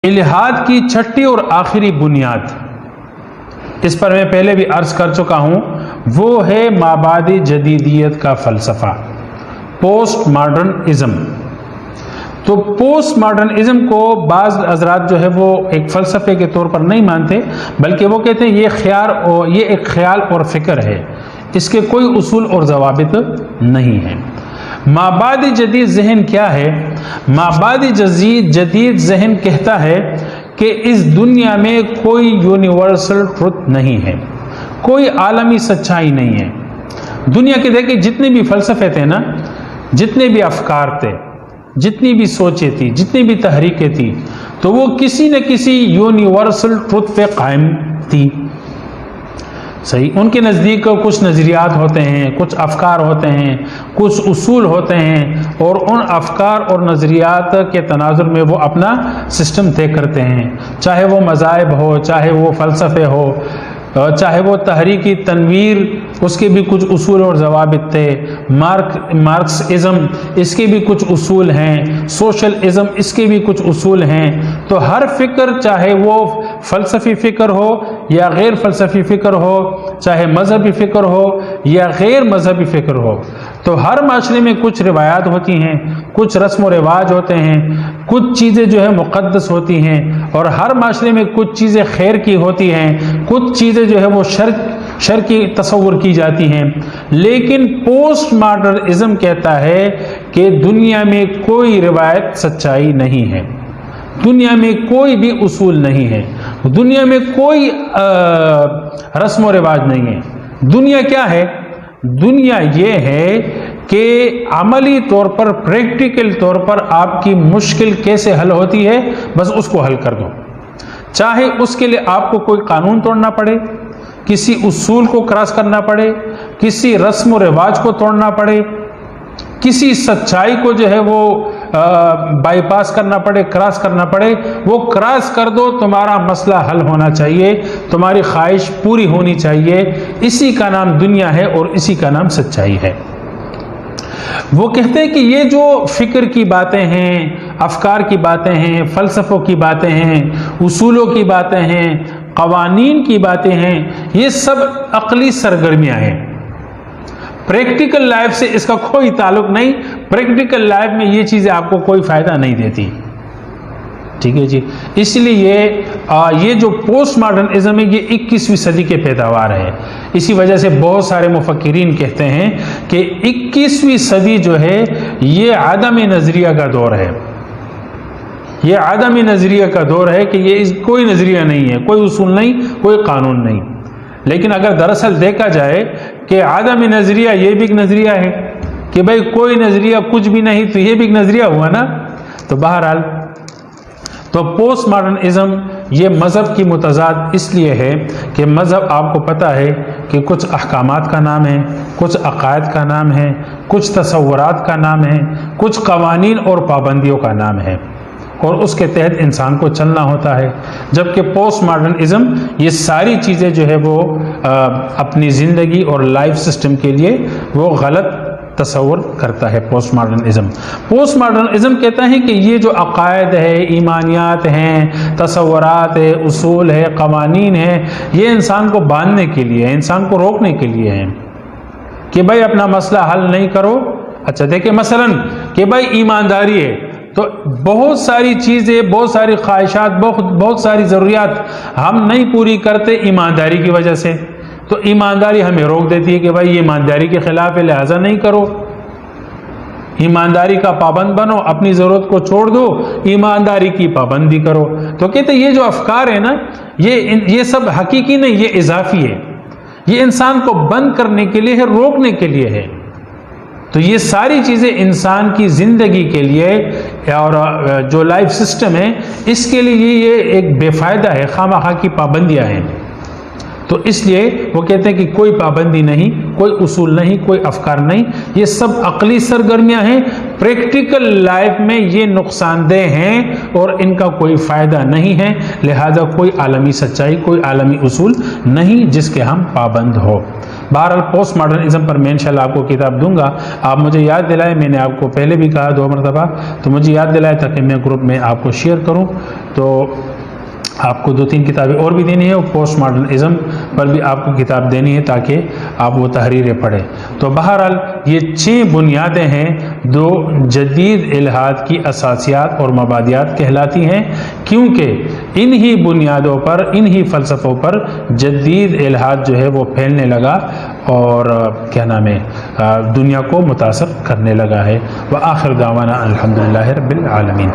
الہاد کی چھٹی اور آخری بنیاد، اس پر میں پہلے بھی عرض کر چکا ہوں، وہ ہے مابعد جدیدیت کا فلسفہ، پوسٹ ماڈرن ازم۔ تو پوسٹ ماڈرن ازم کو بعض حضرات جو ہے وہ ایک فلسفے کے طور پر نہیں مانتے، بلکہ وہ کہتے ہیں یہ ایک خیال اور فکر ہے، اس کے کوئی اصول اور ضوابط نہیں ہیں۔ مابعد جدید ذہن کیا ہے؟ مابعد جدید ذہن کہتا ہے کہ اس دنیا میں کوئی یونیورسل ٹروتھ نہیں ہے، کوئی عالمی سچائی نہیں ہے۔ دنیا کے دیکھیں جتنے بھی فلسفے تھے نا، جتنے بھی افکار تھے، جتنی بھی سوچیں تھی، جتنی بھی تحریکیں تھی، تو وہ کسی نہ کسی یونیورسل ٹروتھ پہ قائم تھی۔ صحیح، ان کے نزدیک کچھ نظریات ہوتے ہیں، کچھ افکار ہوتے ہیں، کچھ اصول ہوتے ہیں، اور ان افکار اور نظریات کے تناظر میں وہ اپنا سسٹم طے کرتے ہیں، چاہے وہ مذاہب ہو، چاہے وہ فلسفے ہو، چاہے وہ تحریکی تنویر، اس کے بھی کچھ اصول اور ضوابط تھے۔ مارکسزم، اس کے بھی کچھ اصول ہیں، سوشل ازم، اس کے بھی کچھ اصول ہیں۔ تو ہر فکر، چاہے وہ فلسفی فکر ہو یا غیر فلسفی فکر ہو، چاہے مذہبی فکر ہو یا غیر مذہبی فکر ہو، تو ہر معاشرے میں کچھ روایات ہوتی ہیں، کچھ رسم و رواج ہوتے ہیں، کچھ چیزیں جو ہے مقدس ہوتی ہیں، اور ہر معاشرے میں کچھ چیزیں خیر کی ہوتی ہیں، کچھ چیزیں جو ہے وہ شر کی تصور کی جاتی ہیں۔ لیکن پوسٹ ماڈرنزم کہتا ہے کہ دنیا میں کوئی روایت سچائی نہیں ہے، دنیا میں کوئی بھی اصول نہیں ہے، دنیا میں کوئی رسم و رواج نہیں ہے۔ دنیا کیا ہے؟ دنیا یہ ہے کہ عملی طور پر، پریکٹیکل طور پر آپ کی مشکل کیسے حل ہوتی ہے، بس اس کو حل کر دو، چاہے اس کے لیے آپ کو کوئی قانون توڑنا پڑے، کسی اصول کو کراس کرنا پڑے، کسی رسم و رواج کو توڑنا پڑے، کسی سچائی کو جو ہے وہ بائی پاس کرنا پڑے، کراس کرنا پڑے، وہ کراس کر دو، تمہارا مسئلہ حل ہونا چاہیے، تمہاری خواہش پوری ہونی چاہیے۔ اسی کا نام دنیا ہے اور اسی کا نام سچائی ہے۔ وہ کہتے ہیں کہ یہ جو فکر کی باتیں ہیں، افکار کی باتیں ہیں، فلسفوں کی باتیں ہیں، اصولوں کی باتیں ہیں، قوانین کی باتیں ہیں، یہ سب عقلی سرگرمیاں ہیں، پریکٹیکل لائف سے اس کا کوئی تعلق نہیں۔ پریکٹیکل لائف میں یہ چیزیں آپ کو کوئی فائدہ نہیں دیتی، ٹھیک ہے جی۔ اس لیے یہ جو پوسٹ ماڈرنزم ہے، یہ 21ویں صدی کے پیداوار ہے۔ اسی وجہ سے بہت سارے مفکرین کہتے ہیں کہ 21ویں صدی جو ہے یہ عدم نظریہ کا دور ہے، یہ عدم نظریہ کا دور ہے کہ یہ کوئی نظریہ نہیں ہے، کوئی اصول نہیں، کوئی قانون نہیں۔ لیکن اگر دراصل دیکھا جائے کہ عدم نظریہ یہ بھی ایک نظریہ ہے، کہ بھئی کوئی نظریہ کچھ بھی نہیں تو یہ بھی ایک نظریہ ہوا نا۔ تو بہرحال تو پوسٹ ماڈرنزم یہ مذہب کی متضاد اس لیے ہے کہ مذہب آپ کو پتہ ہے کہ کچھ احکامات کا نام ہے، کچھ عقائد کا نام ہے، کچھ تصورات کا نام ہے، کچھ قوانین اور پابندیوں کا نام ہے، اور اس کے تحت انسان کو چلنا ہوتا ہے۔ جبکہ پوسٹ ماڈرنزم یہ ساری چیزیں جو ہے وہ اپنی زندگی اور لائف سسٹم کے لیے وہ غلط تصور کرتا ہے۔ پوسٹ ماڈرنزم کہتا ہے کہ یہ جو عقائد ہے، ایمانیات ہیں، تصورات ہے، اصول ہے، قوانین ہے، یہ انسان کو باندھنے کے لیے ہے، انسان کو روکنے کے لیے ہیں کہ بھائی اپنا مسئلہ حل نہیں کرو۔ اچھا دیکھیں مثلا کہ بھائی ایمانداری ہے، تو بہت ساری چیزیں، بہت ساری خواہشات، بہت ساری ضروریات ہم نہیں پوری کرتے ایمانداری کی وجہ سے، تو ایمانداری ہمیں روک دیتی ہے کہ بھائی یہ ایمانداری کے خلاف ہے، لہذا نہیں کرو، ایمانداری کا پابند بنو، اپنی ضرورت کو چھوڑ دو، ایمانداری کی پابندی کرو۔ تو کہتے ہیں یہ جو افکار ہے نا، یہ سب حقیقی نہیں، یہ اضافی ہے، یہ انسان کو بند کرنے کے لیے ہے، روکنے کے لیے ہے۔ تو یہ ساری چیزیں انسان کی زندگی کے لیے اور جو لائف سسٹم ہے اس کے لیے یہ ایک بے فائدہ ہے، خواہ کی پابندیاں ہیں۔ تو اس لیے وہ کہتے ہیں کہ کوئی پابندی نہیں، کوئی اصول نہیں، کوئی افکار نہیں، یہ سب عقلی سرگرمیاں ہیں، پریکٹیکل لائف میں یہ نقصان دہ ہیں اور ان کا کوئی فائدہ نہیں ہے، لہذا کوئی عالمی سچائی، کوئی عالمی اصول نہیں جس کے ہم پابند ہو۔ بہرحال پوسٹ ماڈرنزم پر میں انشاءاللہ آپ کو کتاب دوں گا. آپ مجھے یاد دلائیں، میں نے آپ کو پہلے بھی کہا 2 مرتبہ، تو مجھے یاد دلائیں تاکہ میں گروپ میں آپ کو شیئر کروں. تو آپ کو 2-3 کتابیں اور بھی دینی ہے، اور پوسٹ ماڈرنزم پر بھی آپ کو کتاب دینی ہے تاکہ آپ وہ تحریریں پڑھیں. تو بہرحال یہ 6 بنیادیں ہیں جو جدید الحاد کی اساسیات اور مبادیات کہلاتی ہیں، کیونکہ انہی بنیادوں پر، انہی فلسفوں پر جدید الحاد جو ہے وہ پھیلنے لگا اور کیا نام ہے دنیا کو متاثر کرنے لگا ہے. وآخر دعوانا الحمدللہ رب العالمین.